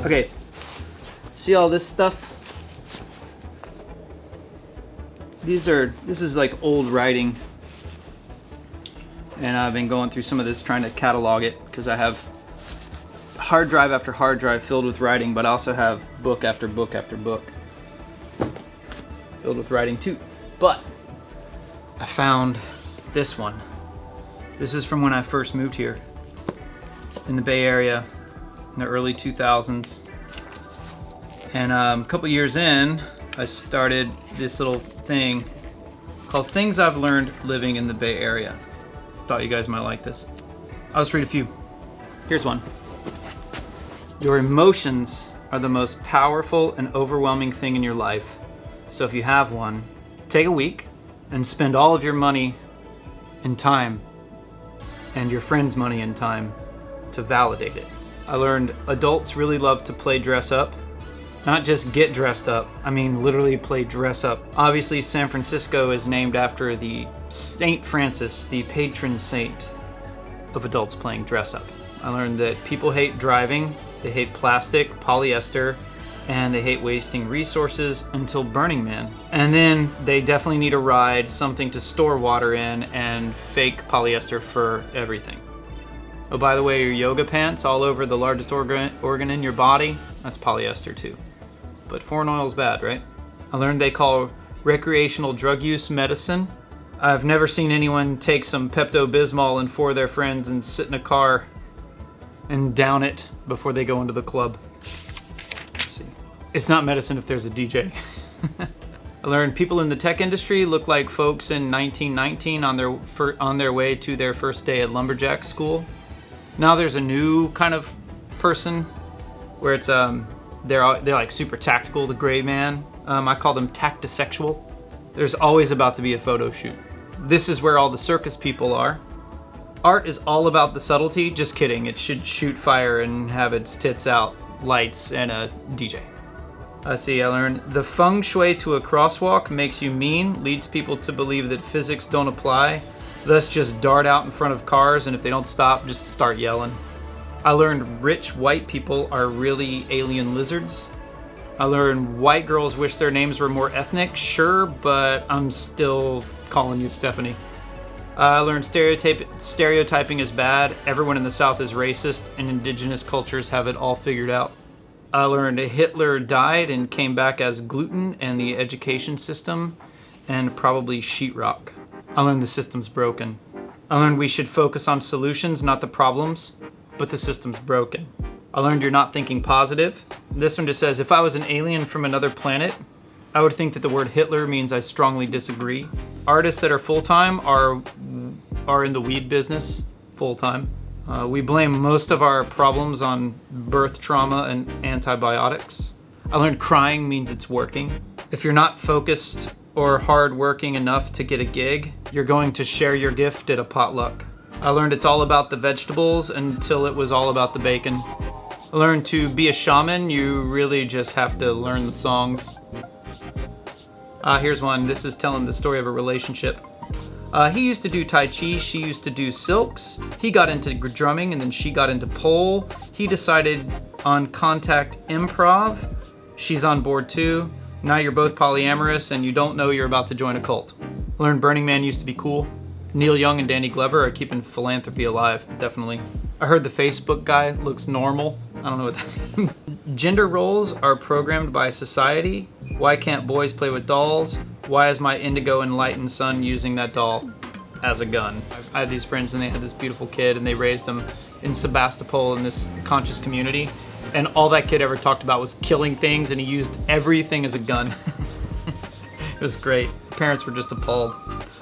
Okay, see all this stuff? This is like old writing. And I've been going through some of this trying to catalog it because I have hard drive after hard drive filled with writing, but I also have book after book after book filled with writing too. But I found this one. This is from when I first moved here in the Bay Area in the early 2000s. And a couple years in, I started this little thing called Things I've Learned Living in the Bay Area. Thought you guys might like this. I'll just read a few. Here's one. Your emotions are the most powerful and overwhelming thing in your life. So if you have one, take a week and spend all of your money and time and your friends' money and time to validate it. I learned adults really love to play dress up. Not just get dressed up, I mean literally play dress up. Obviously San Francisco is named after the Saint Francis, the patron saint of adults playing dress up. I learned that people hate driving, they hate plastic, polyester, and they hate wasting resources until Burning Man. And then they definitely need a ride, something to store water in, and fake polyester for everything. Oh, by the way, your yoga pants all over the largest organ in your body, that's polyester too. But foreign oil's bad, right? I learned they call recreational drug use medicine. I've never seen anyone take some Pepto-Bismol and 4 of their friends and sit in a car and down it before they go into the club. Let's see. It's not medicine if there's a DJ. I learned people in the tech industry look like folks in 1919 on their way to their first day at lumberjack school. Now there's a new kind of person where it's they're like super tactical, the gray man. I call them tactisexual. There's always about to be a photo shoot. This is where all the circus people are. Art is all about the subtlety. Just kidding, it should shoot fire and have its tits out, lights, and a DJ. I learned the feng shui to a crosswalk makes you mean, leads people to believe that physics don't apply, thus just dart out in front of cars, and if they don't stop, just start yelling. I learned rich white people are really alien lizards. I learned white girls wish their names were more ethnic, sure, but I'm still calling you Stephanie. I learned stereotyping is bad, everyone in the South is racist, and indigenous cultures have it all figured out. I learned Hitler died and came back as gluten and the education system, and probably sheetrock. I learned the system's broken. I learned we should focus on solutions, not the problems, but the system's broken. I learned you're not thinking positive. This one just says, if I was an alien from another planet, I would think that the word Hitler means I strongly disagree. Artists that are full-time are in the weed business full-time. We blame most of our problems on birth trauma and antibiotics. I learned crying means it's working. If you're not focused or hard-working enough to get a gig, you're going to share your gift at a potluck. I learned it's all about the vegetables until it was all about the bacon. I learned to be a shaman, you really just have to learn the songs. Here's one. This is telling the story of a relationship. He used to do Tai Chi, she used to do silks. He got into drumming and then she got into pole. He decided on contact improv. She's on board too. Now you're both polyamorous and you don't know you're about to join a cult. Learned Burning Man used to be cool. Neil Young and Danny Glover are keeping philanthropy alive, definitely. I heard the Facebook guy looks normal. I don't know what that means. Gender roles are programmed by society. Why can't boys play with dolls? Why is my indigo enlightened son using that doll as a gun? I had these friends and they had this beautiful kid and they raised him in Sebastopol in this conscious community. And all that kid ever talked about was killing things and he used everything as a gun. It was great. Parents were just appalled.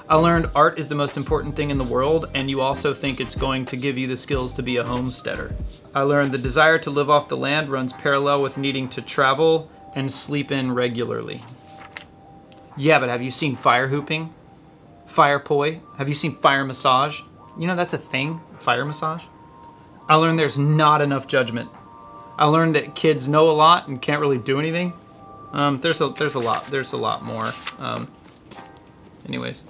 I learned art is the most important thing in the world, and you also think it's going to give you the skills to be a homesteader. I learned the desire to live off the land runs parallel with needing to travel and sleep in regularly. Yeah, but have you seen fire hooping? Fire poi? Have you seen fire massage? You know that's a thing, fire massage? I learned there's not enough judgment. I learned that kids know a lot and can't really do anything. There's a lot more. Anyways.